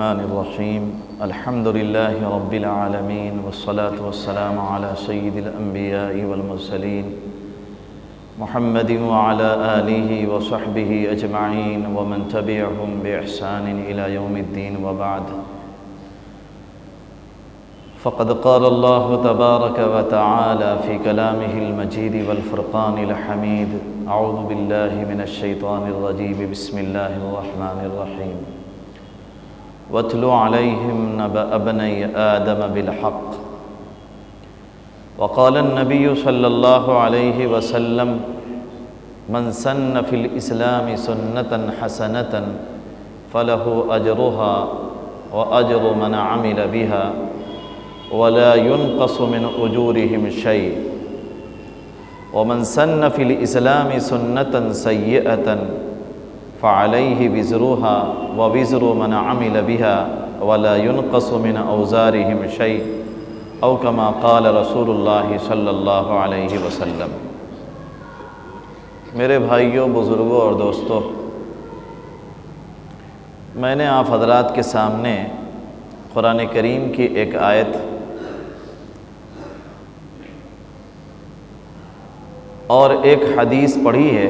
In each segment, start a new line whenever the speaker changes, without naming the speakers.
الرحمن الرحيم الحمد لله رب العالمين والصلاة والسلام على سيد الأنبياء والمرسلين محمد وعلى آله وصحبه أجمعين ومن تبعهم بإحسان إلى يوم الدين وبعد فقد قال الله تبارك وتعالى في كلامه المجيد والفرقان الحميد أعوذ بالله من الشيطان الرجيم بسم الله الرحمن الرحيم واتل عليهم نبأ ابني آدم بالحق وقال النبي صلى الله عليه وسلم من سن في الإسلام سنة حسنة فله أجرها وأجر من عمل بها ولا ينقص من أجورهم شيء ومن سن في الإسلام سنة سيئة فعليه وزرها ووزر من عمل بها ولا ينقص من أوزارهم شيء أو كما قال رسول الله صلی اللہ علیہ وسلم۔ میرے بھائیوں، بزرگوں اور دوستوں، میں نے آپ حضرات کے سامنے قرآن کریم کی ایک آیت اور ایک حدیث پڑھی ہے۔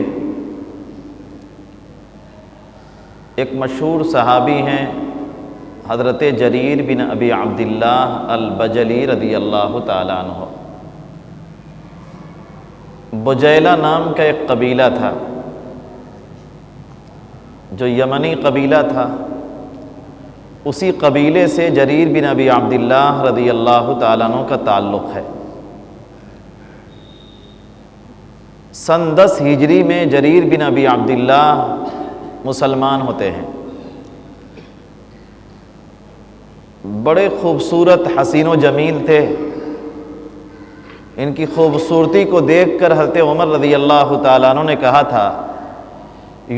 ایک مشہور صحابی ہیں حضرت جریر بن ابی عبداللہ البجلی رضی اللہ تعالیٰ عنہ۔ بجیلہ نام کا ایک قبیلہ تھا جو یمنی قبیلہ تھا، اسی قبیلے سے جریر بن ابی عبداللہ رضی اللہ تعالیٰ عنہ کا تعلق ہے۔ سن 10 ہجری میں جریر بن ابی عبداللہ مسلمان ہوتے ہیں۔ بڑے خوبصورت حسین و جمیل تھے۔ ان کی خوبصورتی کو دیکھ کر حضرت عمر رضی اللہ تعالیٰ عنہ نے کہا تھا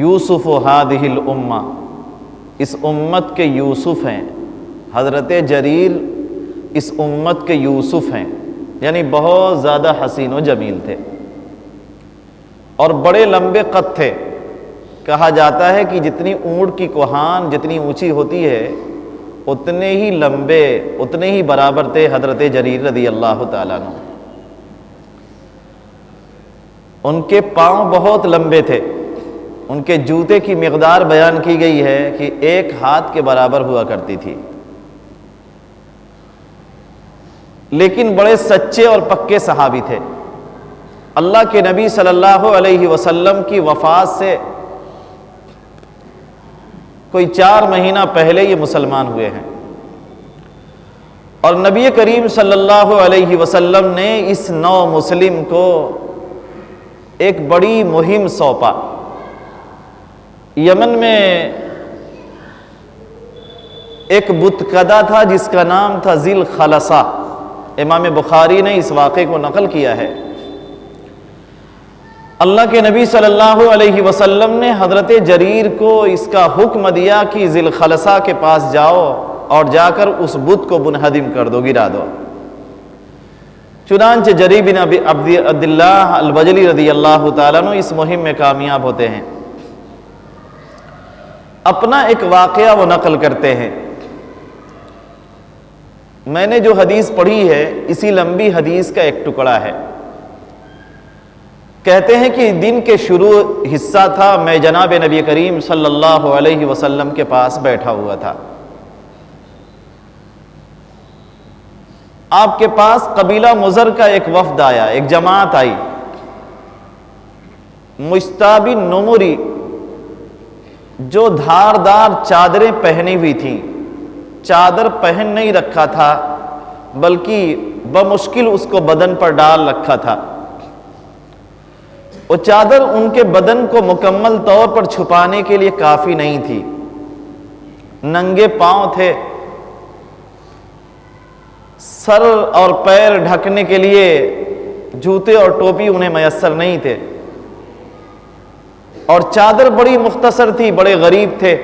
یوسف ہذہ الامہ، اس امت کے یوسف ہیں۔ حضرت جریر اس امت کے یوسف ہیں، یعنی بہت زیادہ حسین و جمیل تھے اور بڑے لمبے قد تھے۔ کہا جاتا ہے کہ جتنی اونٹ کی کوہان جتنی اونچی ہوتی ہے اتنے ہی لمبے، اتنے ہی برابر تھے حضرت جریر رضی اللہ تعالیٰ عنہ۔ ان کے پاؤں بہت لمبے تھے، ان کے جوتے کی مقدار بیان کی گئی ہے کہ 1 ہاتھ کے برابر ہوا کرتی تھی، لیکن بڑے سچے اور پکے صحابی تھے۔ اللہ کے نبی صلی اللہ علیہ وسلم کی وفات سے کوئی 4 مہینہ پہلے یہ مسلمان ہوئے ہیں، اور نبی کریم صلی اللہ علیہ وسلم نے اس نو مسلم کو ایک بڑی مہم سونپا۔ یمن میں ایک بت کدہ تھا جس کا نام تھا ذی الخلصہ۔ امام بخاری نے اس واقعے کو نقل کیا ہے۔ اللہ کے نبی صلی اللہ علیہ وسلم نے حضرت جریر کو اس کا حکم دیا کہ ذی الخلصہ کے پاس جاؤ اور جا کر اس بت کو منہدم کر دو، گرا دو۔ چنانچہ جریر بن ابی عبداللہ البجلی رضی اللہ تعالیٰ عنہ اس مہم میں کامیاب ہوتے ہیں۔ اپنا ایک واقعہ وہ نقل کرتے ہیں۔ میں نے جو حدیث پڑھی ہے اسی لمبی حدیث کا ایک ٹکڑا ہے۔ کہتے ہیں کہ دن کے شروع حصہ تھا، میں جناب نبی کریم صلی اللہ علیہ وسلم کے پاس بیٹھا ہوا تھا۔ آپ کے پاس قبیلہ مضر کا ایک وفد آیا، ایک جماعت آئی۔ مشتاب نمری جو دھاردار چادریں پہنی ہوئی تھیں، چادر پہن نہیں رکھا تھا بلکہ بمشکل اس کو بدن پر ڈال رکھا تھا۔ وہ چادر ان کے بدن کو مکمل طور پر چھپانے کے لیے کافی نہیں تھی، ننگے پاؤں تھے، سر اور پیر ڈھکنے کے لیے جوتے اور ٹوپی انہیں میسر نہیں تھے، اور چادر بڑی مختصر تھی، بڑے غریب تھے۔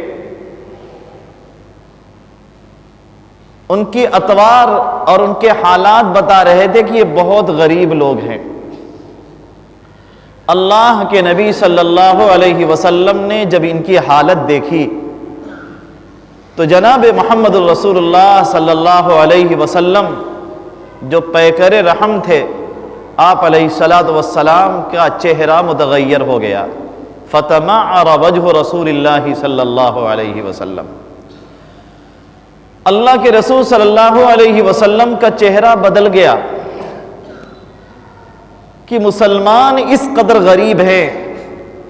ان کی اطوار اور ان کے حالات بتا رہے تھے کہ یہ بہت غریب لوگ ہیں۔ اللہ کے نبی صلی اللہ علیہ وسلم نے جب ان کی حالت دیکھی تو جناب محمد الرسول اللہ صلی اللہ علیہ وسلم جو پیکر رحم تھے، آپ علیہ الصلاۃ والسلام کا چہرہ متغیر ہو گیا، فتمعر وجہ رسول اللہ صلی اللہ علیہ وسلم، اللہ کے رسول صلی اللہ علیہ وسلم کا چہرہ بدل گیا کہ مسلمان اس قدر غریب ہے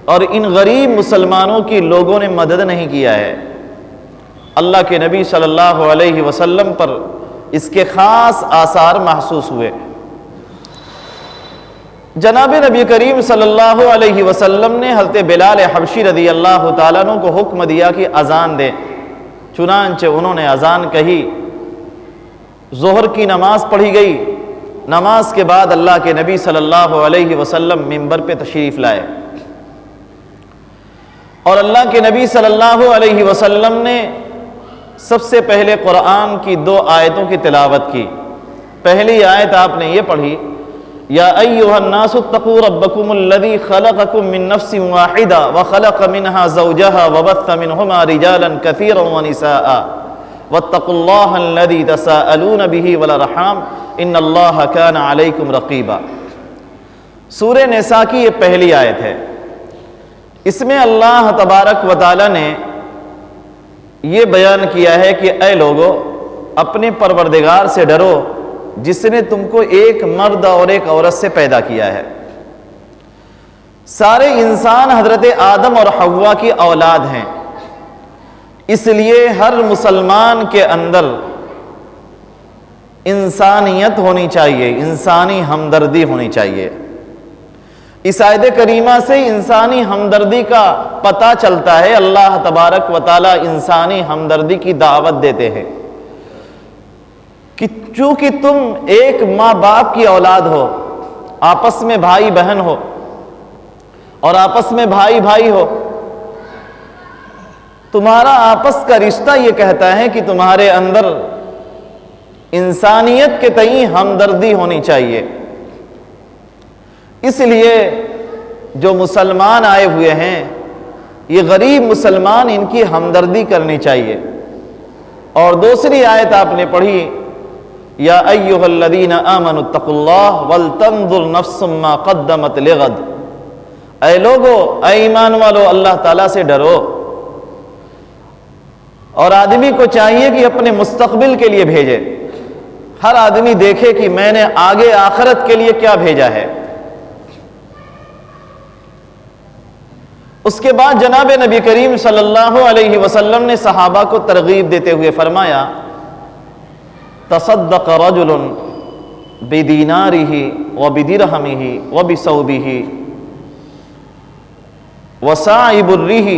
اور ان غریب مسلمانوں کی لوگوں نے مدد نہیں کیا ہے۔ اللہ کے نبی صلی اللہ علیہ وسلم پر اس کے خاص آثار محسوس ہوئے۔ جناب نبی کریم صلی اللہ علیہ وسلم نے حضرت بلال حبشی رضی اللہ تعالیٰ عنہ کو حکم دیا کہ اذان دیں، چنانچہ انہوں نے اذان کہی، ظہر کی نماز پڑھی گئی، نماز کے بعد اللہ کے نبی صلی اللہ علیہ وسلم منبر پہ تشریف لائے اور اللہ کے نبی صلی اللہ علیہ وسلم نے سب سے پہلے قرآن کی 2 آیتوں کی تلاوت کی۔ پہلی آیت آپ نے یہ پڑھی، یا ایھا الناس اتقوا ربکم الذی خلقکم من نفس واحدہ وخلق منها زوجها وبث منہما رجالا کثیرا ونساء واتقوا اللہ الذی تساءلون به والارحام ان اللہ کان علیکم رقیبا۔ سورہ نساء کی یہ پہلی آیت ہے۔ اس میں اللہ تبارک و تعالی نے یہ بیان کیا ہے کہ اے لوگو، اپنے پروردگار سے ڈرو جس نے تم کو ایک مرد اور ایک عورت سے پیدا کیا ہے۔ سارے انسان حضرت آدم اور حوا کی اولاد ہیں، اس لیے ہر مسلمان کے اندر انسانیت ہونی چاہیے، انسانی ہمدردی ہونی چاہیے۔ اس آیت کریمہ سے انسانی ہمدردی کا پتہ چلتا ہے۔ اللہ تبارک و تعالی انسانی ہمدردی کی دعوت دیتے ہیں کہ چونکہ تم ایک ماں باپ کی اولاد ہو، آپس میں بھائی بہن ہو اور آپس میں بھائی بھائی ہو، تمہارا آپس کا رشتہ یہ کہتا ہے کہ تمہارے اندر انسانیت کے تئیں ہمدردی ہونی چاہیے۔ اس لیے جو مسلمان آئے ہوئے ہیں، یہ غریب مسلمان، ان کی ہمدردی کرنی چاہیے۔ اور دوسری آیت آپ نے پڑھی، یا ایھا الذین آمنوا اتقوا اللہ ولتنظر نفس ما قدمت لغد، اے لوگو، اے ایمان والو، اللہ تعالیٰ سے ڈرو۔ اور آدمی کو چاہیے کہ اپنے مستقبل کے لیے بھیجے، ہر آدمی دیکھے کہ میں نے آگے آخرت کے لیے کیا بھیجا ہے۔ اس کے بعد جناب نبی کریم صلی اللہ علیہ وسلم نے صحابہ کو ترغیب دیتے ہوئے فرمایا، تصدق رجل بدینارہ وبدرہمہ وبثوبہ وساع برہ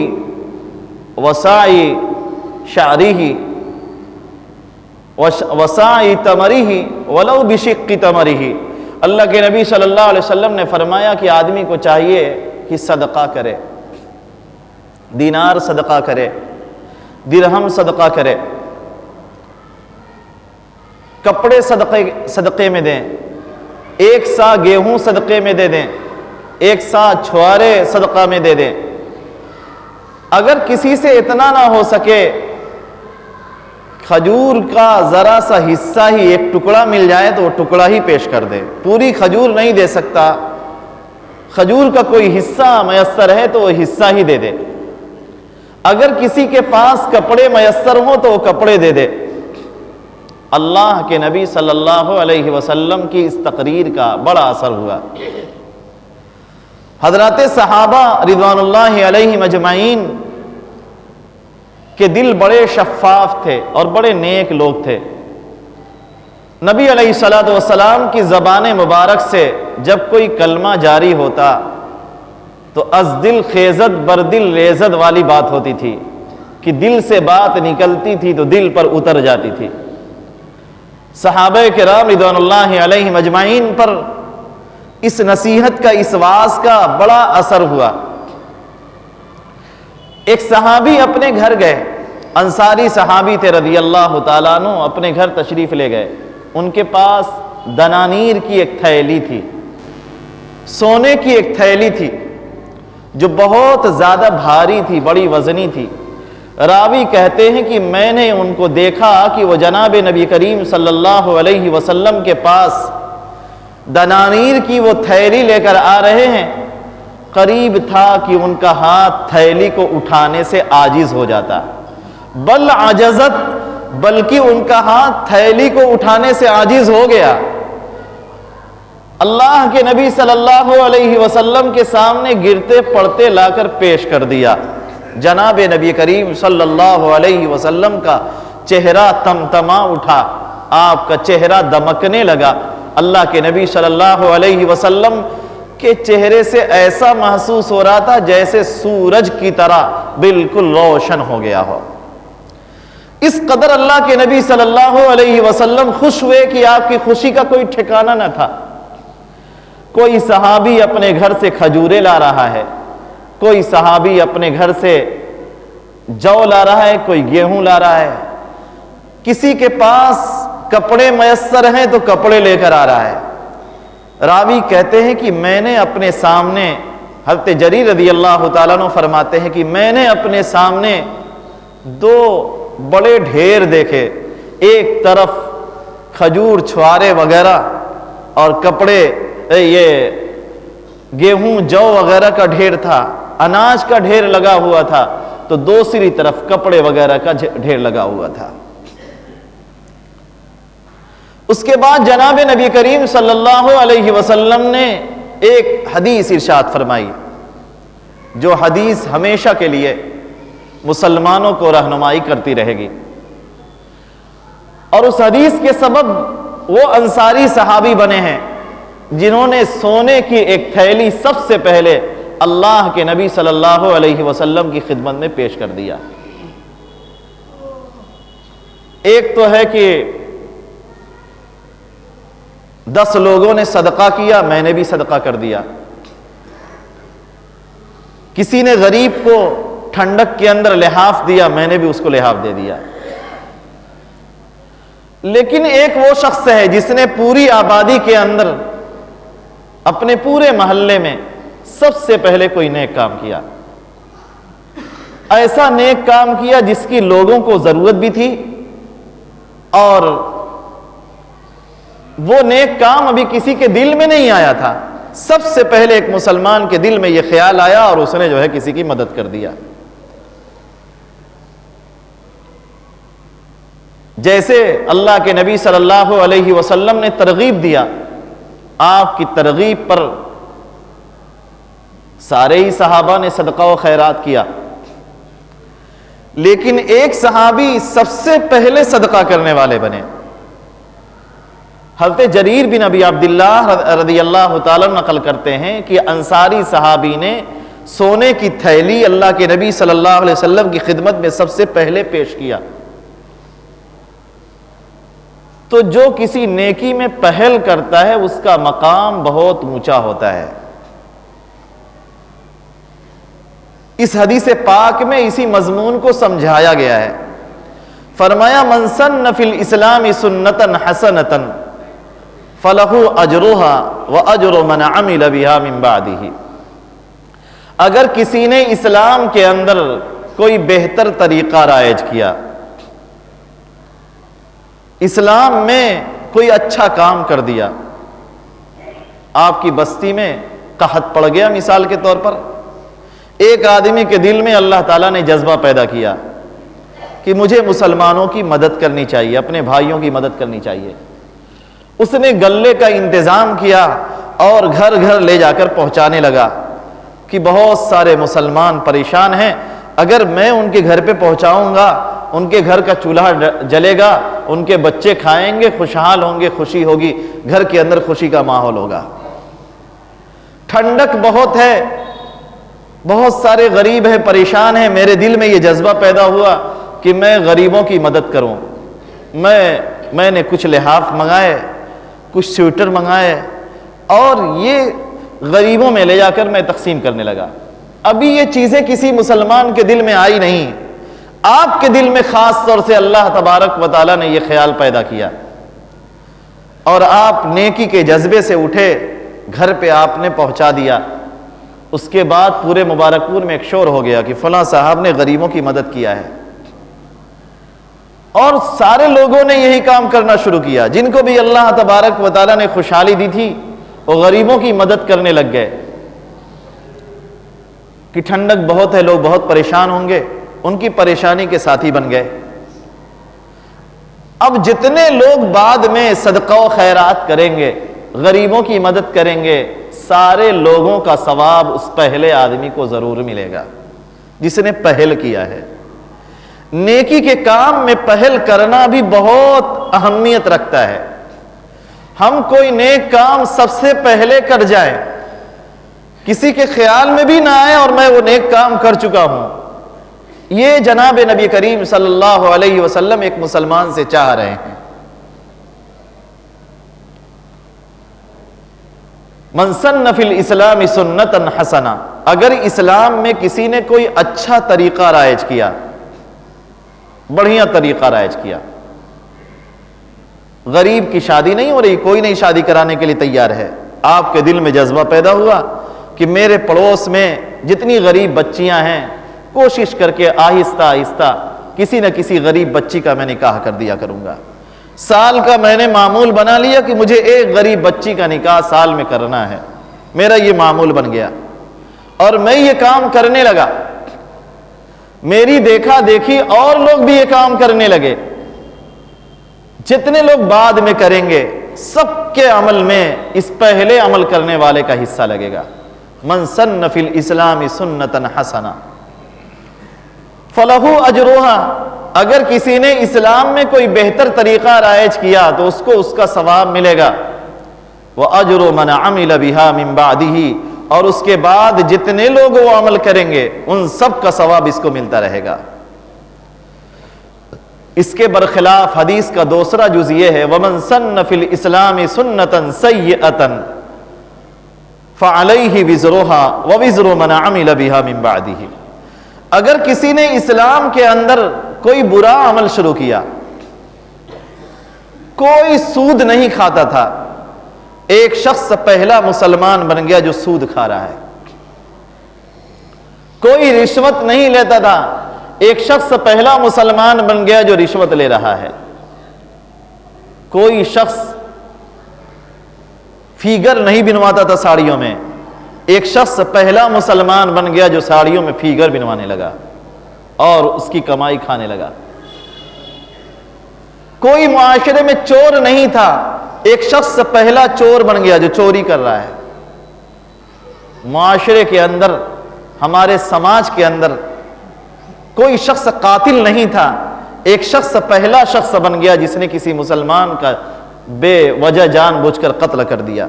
وساع شعرہ وساع تمرہ ولو بشق تمرہ۔ اللہ کے نبی صلی اللہ علیہ وسلم نے فرمایا کہ آدمی کو چاہیے کہ صدقہ کرے، دینار صدقہ کرے، درہم صدقہ کرے، کپڑے صدقے میں دیں، 1 سا گیہوں صدقے میں دے دیں، 1 سا چھوارے صدقہ میں دے دیں۔ اگر کسی سے اتنا نہ ہو سکے، کھجور کا ذرا سا حصہ ہی، ایک ٹکڑا مل جائے تو وہ ٹکڑا ہی پیش کر دے، پوری کھجور نہیں دے سکتا، کھجور کا کوئی حصہ میسر ہے تو وہ حصہ ہی دے دے۔ اگر کسی کے پاس کپڑے میسر ہوں تو وہ کپڑے دے دے۔ اللہ کے نبی صلی اللہ علیہ وسلم کی اس تقریر کا بڑا اثر ہوا۔ حضرات صحابہ رضوان اللہ علیہم اجمعین کے دل بڑے شفاف تھے اور بڑے نیک لوگ تھے۔ نبی علیہ الصلوۃ والسلام کی زبان مبارک سے جب کوئی کلمہ جاری ہوتا تو از دل خیزت بر دل ریزت والی بات ہوتی تھی کہ دل سے بات نکلتی تھی تو دل پر اتر جاتی تھی۔ صحابہ کرام رضوان اللہ علیہم اجمعین پر اس نصیحت کا، اس وعظ کا بڑا اثر ہوا۔ ایک صحابی اپنے گھر گئے، انصاری صحابی تھے رضی اللہ تعالیٰ عنہ، اپنے گھر تشریف لے گئے۔ ان کے پاس دنانیر کی ایک تھیلی تھی، سونے کی ایک تھیلی تھی جو بہت زیادہ بھاری تھی، بڑی وزنی تھی۔ راوی کہتے ہیں کہ میں نے ان کو دیکھا کہ وہ جناب نبی کریم صلی اللہ علیہ وسلم کے پاس دنانیر کی وہ تھیلی لے کر آ رہے ہیں، قریب تھا کہ ان کا ہاتھ تھیلی کو اٹھانے سے عاجز ہو جاتا، بل عجزت، بلکہ ان کا ہاتھ تھیلی کو اٹھانے سے عاجز ہو گیا۔ اللہ کے نبی صلی اللہ علیہ وسلم کے سامنے گرتے پڑتے لا کر پیش کر دیا۔ جناب نبی کریم صلی اللہ علیہ وسلم کا چہرہ تمتما اٹھا، آپ کا چہرہ دمکنے لگا۔ اللہ کے نبی صلی اللہ علیہ وسلم کے چہرے سے ایسا محسوس ہو رہا تھا جیسے سورج کی طرح بالکل روشن ہو گیا ہو۔ اس قدر اللہ کے نبی صلی اللہ علیہ وسلم خوش ہوئے کہ آپ کی خوشی کا کوئی ٹھکانہ نہ تھا۔ کوئی صحابی اپنے گھر سے کھجورے لا رہا ہے، کوئی صحابی اپنے گھر سے جو لا رہا ہے، کوئی گیہوں لا رہا ہے، کسی کے پاس کپڑے میسر ہیں تو کپڑے لے کر آ رہا ہے۔ راوی کہتے ہیں کہ میں نے اپنے سامنے، حضرت جریر رضی اللہ تعالیٰ عنہ فرماتے ہیں کہ میں نے اپنے سامنے دو بڑے ڈھیر دیکھے، ایک طرف کھجور چھوارے وغیرہ اور کپڑے، یہ گیہوں جو وغیرہ کا ڈھیر تھا، اناج کا ڈھیر لگا ہوا تھا، تو دوسری طرف کپڑے وغیرہ کا ڈھیر لگا ہوا تھا۔ اس کے بعد جناب نبی کریم صلی اللہ علیہ وسلم نے ایک حدیث ارشاد فرمائی، جو حدیث ہمیشہ کے لیے مسلمانوں کو رہنمائی کرتی رہے گی، اور اس حدیث کے سبب وہ انصاری صحابی بنے ہیں جنہوں نے سونے کی ایک تھیلی سب سے پہلے اللہ کے نبی صلی اللہ علیہ وسلم کی خدمت میں پیش کر دیا۔ ایک تو ہے کہ 10 لوگوں نے صدقہ کیا، میں نے بھی صدقہ کر دیا۔ کسی نے غریب کو ٹھنڈک کے اندر لحاف دیا، میں نے بھی اس کو لحاف دے دیا۔ لیکن ایک وہ شخص ہے جس نے پوری آبادی کے اندر، اپنے پورے محلے میں سب سے پہلے کوئی نیک کام کیا، ایسا نیک کام کیا جس کی لوگوں کو ضرورت بھی تھی، اور وہ نیک کام ابھی کسی کے دل میں نہیں آیا تھا، سب سے پہلے ایک مسلمان کے دل میں یہ خیال آیا اور اس نے جو ہے کسی کی مدد کر دیا۔ جیسے اللہ کے نبی صلی اللہ علیہ وسلم نے ترغیب دیا، آپ کی ترغیب پر سارے ہی صحابہ نے صدقہ و خیرات کیا، لیکن ایک صحابی سب سے پہلے صدقہ کرنے والے بنے۔ حضرت جریر بن ابی عبداللہ رضی اللہ تعالیٰ نقل کرتے ہیں کہ انصاری صحابی نے سونے کی تھیلی اللہ کے نبی صلی اللہ علیہ وسلم کی خدمت میں سب سے پہلے پیش کیا۔ تو جو کسی نیکی میں پہل کرتا ہے اس کا مقام بہت اونچا ہوتا ہے۔ اس حدیث پاک میں اسی مضمون کو سمجھایا گیا ہے۔ فرمایا من سن فی الاسلام سنتا حسنتا فلہ اجرھا واجر من عمل بها من بعدہ۔ اگر کسی نے اسلام کے اندر کوئی بہتر طریقہ رائج کیا، اسلام میں کوئی اچھا کام کر دیا، آپ کی بستی میں قحط پڑ گیا مثال کے طور پر، ایک آدمی کے دل میں اللہ تعالیٰ نے جذبہ پیدا کیا کہ مجھے مسلمانوں کی مدد کرنی چاہیے، اپنے بھائیوں کی مدد کرنی چاہیے، اس نے غلے کا انتظام کیا اور گھر گھر لے جا کر پہنچانے لگا کہ بہت سارے مسلمان پریشان ہیں، اگر میں ان کے گھر پہ پہنچاؤں گا، ان کے گھر کا چولہا جلے گا، ان کے بچے کھائیں گے، خوشحال ہوں گے، خوشی ہوگی، گھر کے اندر خوشی کا ماحول ہوگا۔ ٹھنڈک بہت ہے، بہت سارے غریب ہیں، پریشان ہیں، میرے دل میں یہ جذبہ پیدا ہوا کہ میں غریبوں کی مدد کروں۔ میں نے کچھ لحاف منگائے، کچھ سویٹر منگائے، اور یہ غریبوں میں لے جا کر میں تقسیم کرنے لگا۔ ابھی یہ چیزیں کسی مسلمان کے دل میں آئی نہیں، آپ کے دل میں خاص طور سے اللہ تبارک و تعالیٰ نے یہ خیال پیدا کیا، اور آپ نیکی کے جذبے سے اٹھے، گھر پہ آپ نے پہنچا دیا۔ اس کے بعد پورے مبارک پور میں ایک شور ہو گیا کہ فلاں صاحب نے غریبوں کی مدد کیا ہے۔ اور سارے لوگوں نے یہی کام کرنا شروع کیا. جن کو بھی اللہ تبارک و تعالیٰ نے خوشحالی دی تھی وہ غریبوں کی مدد کرنے لگ گئے کہ ٹھنڈک بہت ہے، لوگ بہت پریشان ہوں گے، ان کی پریشانی کے ساتھی بن گئے. اب جتنے لوگ بعد میں صدقہ و خیرات کریں گے، غریبوں کی مدد کریں گے، سارے لوگوں کا ثواب اس پہلے آدمی کو ضرور ملے گا جس نے پہل کیا ہے. نیکی کے کام میں پہل کرنا بھی بہت اہمیت رکھتا ہے. ہم کوئی نیک کام سب سے پہلے کر جائیں، کسی کے خیال میں بھی نہ آئے اور میں وہ نیک کام کر چکا ہوں، یہ جناب نبی کریم صلی اللہ علیہ وسلم ایک مسلمان سے چاہ رہے ہیں. من سن فی الاسلام سنتا حسنہ، اگر اسلام میں کسی نے کوئی اچھا طریقہ رائج کیا، بڑھیا طریقہ رائج کیا، غریب کی شادی نہیں ہو رہی، کوئی نہیں شادی کرانے کے لیے تیار ہے، آپ کے دل میں جذبہ پیدا ہوا کہ میرے پڑوس میں جتنی غریب بچیاں ہیں کوشش کر کے آہستہ آہستہ کسی نہ کسی غریب بچی کا میں نکاح کر دیا کروں گا. سال کا میں نے معمول بنا لیا کہ مجھے ایک غریب بچی کا نکاح سال میں کرنا ہے، میرا یہ معمول بن گیا اور میں یہ کام کرنے لگا. میری دیکھا دیکھی اور لوگ بھی یہ کام کرنے لگے. جتنے لوگ بعد میں کریں گے سب کے عمل میں اس پہلے عمل کرنے والے کا حصہ لگے گا. من سن فی الاسلام سنتا حسنہ فلہ اجرھا، اگر کسی نے اسلام میں کوئی بہتر طریقہ رائج کیا تو اس کو اس کا ثواب ملے گا. وَأَجْرُ مَنْ عَمِلَ بِهَا مِنْ بَعْدِهِ، اور اس کے بعد جتنے لوگ وہ عمل کریں گے ان سب کا ثواب اس کو ملتا رہے گا. اس کے برخلاف حدیث کا دوسرا جز یہ ہے وَمَنْ سَنَّ فِي الْإِسْلَامِ سُنَّةً سَيِّئَةً فَعَلَيْهِ وِزْرُهَا وَوِزْرُ مَنْ عَمِلَ بِهَا مِنْ بَعْدِهِ، اگر کسی نے اسلام کے اندر کوئی برا عمل شروع کیا، کوئی سود نہیں کھاتا تھا، ایک شخص پہلا مسلمان بن گیا جو سود کھا رہا ہے. کوئی رشوت نہیں لیتا تھا، ایک شخص پہلا مسلمان بن گیا جو رشوت لے رہا ہے. کوئی شخص فیگر نہیں بنواتا تھا ساڑیوں میں، ایک شخص پہلا مسلمان بن گیا جو ساڑیوں میں فیگر بنوانے لگا اور اس کی کمائی کھانے لگا. کوئی معاشرے میں چور نہیں تھا، ایک شخص پہلا چور بن گیا جو چوری کر رہا ہے. معاشرے کے اندر، ہمارے سماج کے اندر کوئی شخص قاتل نہیں تھا، ایک شخص پہلا شخص بن گیا جس نے کسی مسلمان کا بے وجہ جان بوجھ کر قتل کر دیا.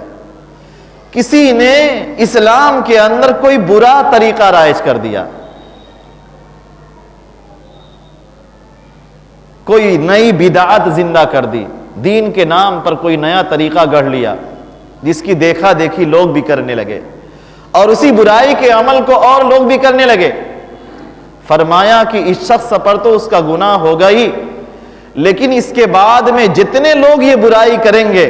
کسی نے اسلام کے اندر کوئی برا طریقہ رائج کر دیا، کوئی نئی بدعت زندہ کر دی، دین کے نام پر کوئی نیا طریقہ گڑھ لیا جس کی دیکھا دیکھی لوگ بھی کرنے لگے اور اسی برائی کے عمل کو اور لوگ بھی کرنے لگے. فرمایا کہ اس شخص پر تو اس کا گناہ ہوگا ہی، لیکن اس کے بعد میں جتنے لوگ یہ برائی کریں گے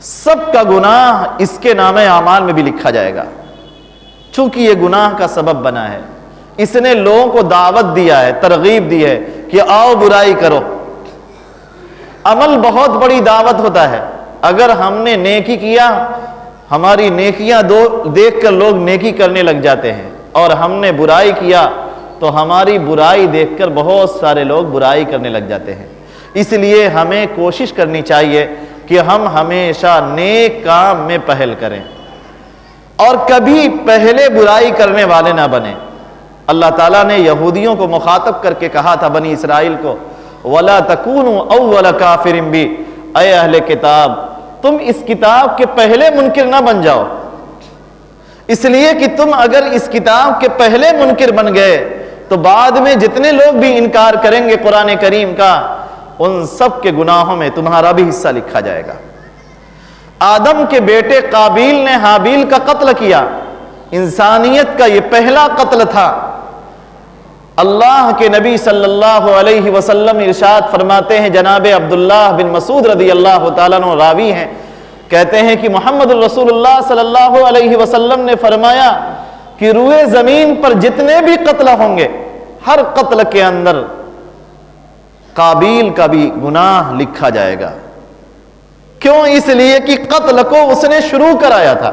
سب کا گناہ اس کے نام اعمال میں بھی لکھا جائے گا. چونکہ یہ گناہ کا سبب بنا ہے، اس نے لوگوں کو دعوت دیا ہے، ترغیب دی ہے کہ آؤ برائی کرو. عمل بہت بڑی دعوت ہوتا ہے. اگر ہم نے نیکی کیا، ہماری نیکیاں دیکھ کر لوگ نیکی کرنے لگ جاتے ہیں، اور ہم نے برائی کیا تو ہماری برائی دیکھ کر بہت سارے لوگ برائی کرنے لگ جاتے ہیں. اس لیے ہمیں کوشش کرنی چاہیے کہ ہم ہمیشہ نیک کام میں پہل کریں اور کبھی پہلے برائی کرنے والے نہ بنیں. اللہ تعالیٰ نے یہودیوں کو مخاطب کر کے کہا تھا، بنی اسرائیل کو، وَلَا تَكُونُوا أَوَّلَ كَافِرٍ بِهِ، اے اہل کتاب تم اس کتاب کے پہلے منکر نہ بن جاؤ. اس لیے کہ تم اگر اس کتاب کے پہلے منکر بن گئے تو بعد میں جتنے لوگ بھی انکار کریں گے قرآن کریم کا، ان سب کے گناہوں میں تمہارا بھی حصہ لکھا جائے گا. آدم کے بیٹے قابیل نے حابیل کا قتل کیا، انسانیت کا یہ پہلا قتل تھا. اللہ کے نبی صلی اللہ علیہ وسلم ارشاد فرماتے ہیں، جناب عبداللہ بن مسعود رضی اللہ تعالیٰ عنہ راوی ہیں، کہتے ہیں کہ محمد رسول اللہ صلی اللہ علیہ وسلم نے فرمایا کہ روئے زمین پر جتنے بھی قتل ہوں گے، ہر قتل کے اندر قابیل کا بھی گناہ لکھا جائے گا۔ کیوں؟ اس لیے کہ قتل کو اس نے شروع کرایا تھا،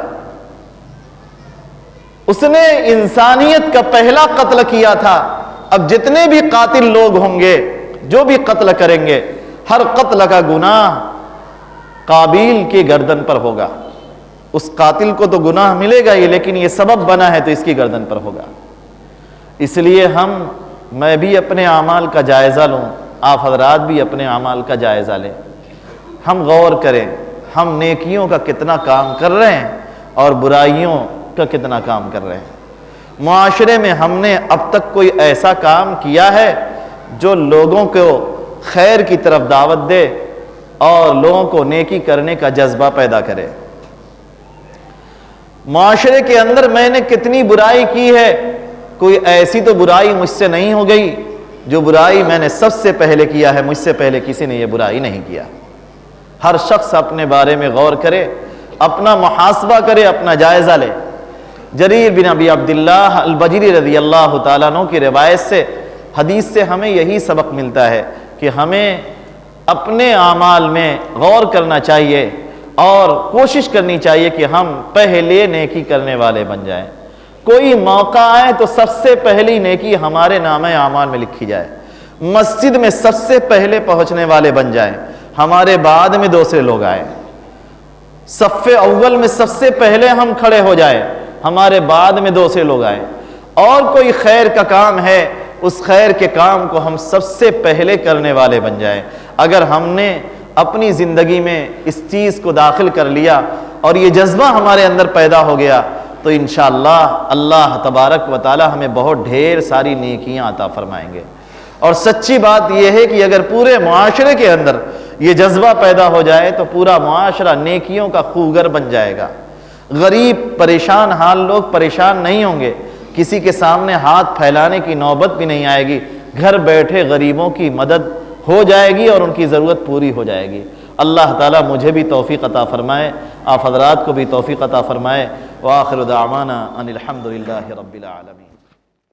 اس نے انسانیت کا پہلا قتل کیا تھا۔ اب جتنے بھی قاتل لوگ ہوں گے، جو بھی قتل کریں گے، ہر قتل کا گناہ قابیل کی گردن پر ہوگا۔ اس قاتل کو تو گناہ ملے گا ہی، لیکن یہ سبب بنا ہے تو اس کی گردن پر ہوگا۔ اس لیے میں بھی اپنے اعمال کا جائزہ لوں، آپ حضرات بھی اپنے اعمال کا جائزہ لیں، ہم غور کریں ہم نیکیوں کا کتنا کام کر رہے ہیں اور برائیوں کا کتنا کام کر رہے ہیں۔ معاشرے میں ہم نے اب تک کوئی ایسا کام کیا ہے جو لوگوں کو خیر کی طرف دعوت دے اور لوگوں کو نیکی کرنے کا جذبہ پیدا کرے؟ معاشرے کے اندر میں نے کتنی برائی کی ہے، کوئی ایسی تو برائی مجھ سے نہیں ہو گئی جو برائی میں نے سب سے پہلے کیا ہے، مجھ سے پہلے کسی نے یہ برائی نہیں کیا۔ ہر شخص اپنے بارے میں غور کرے، اپنا محاسبہ کرے، اپنا جائزہ لے۔ جریر بن ابی عبداللہ البجلی رضی اللہ تعالیٰ عنہ کی روایت سے، حدیث سے ہمیں یہی سبق ملتا ہے کہ ہمیں اپنے اعمال میں غور کرنا چاہیے اور کوشش کرنی چاہیے کہ ہم پہلے نیکی کرنے والے بن جائیں۔ کوئی موقع آئے تو سب سے پہلی نیکی ہمارے نامہ اعمال میں لکھی جائے، مسجد میں سب سے پہلے پہنچنے والے بن جائیں، ہمارے بعد میں دوسرے لوگ آئیں، صف اول میں سب سے پہلے ہم کھڑے ہو جائیں، ہمارے بعد میں دوسرے لوگ آئیں، اور کوئی خیر کا کام ہے اس خیر کے کام کو ہم سب سے پہلے کرنے والے بن جائیں۔ اگر ہم نے اپنی زندگی میں اس چیز کو داخل کر لیا اور یہ جذبہ ہمارے اندر پیدا ہو گیا تو انشاءاللہ اللہ تبارک و تعالی ہمیں بہت ڈھیر ساری نیکیاں عطا فرمائیں گے۔ اور سچی بات یہ ہے کہ اگر پورے معاشرے کے اندر یہ جذبہ پیدا ہو جائے تو پورا معاشرہ نیکیوں کا خوگر بن جائے گا۔ غریب پریشان حال لوگ پریشان نہیں ہوں گے، کسی کے سامنے ہاتھ پھیلانے کی نوبت بھی نہیں آئے گی، گھر بیٹھے غریبوں کی مدد ہو جائے گی اور ان کی ضرورت پوری ہو جائے گی۔ اللہ تعالیٰ مجھے بھی توفیق عطا فرمائے، آپ حضرات کو بھی توفیق عطا فرمائے۔ وآخر دعوانا ان الحمد للہ رب العالمین۔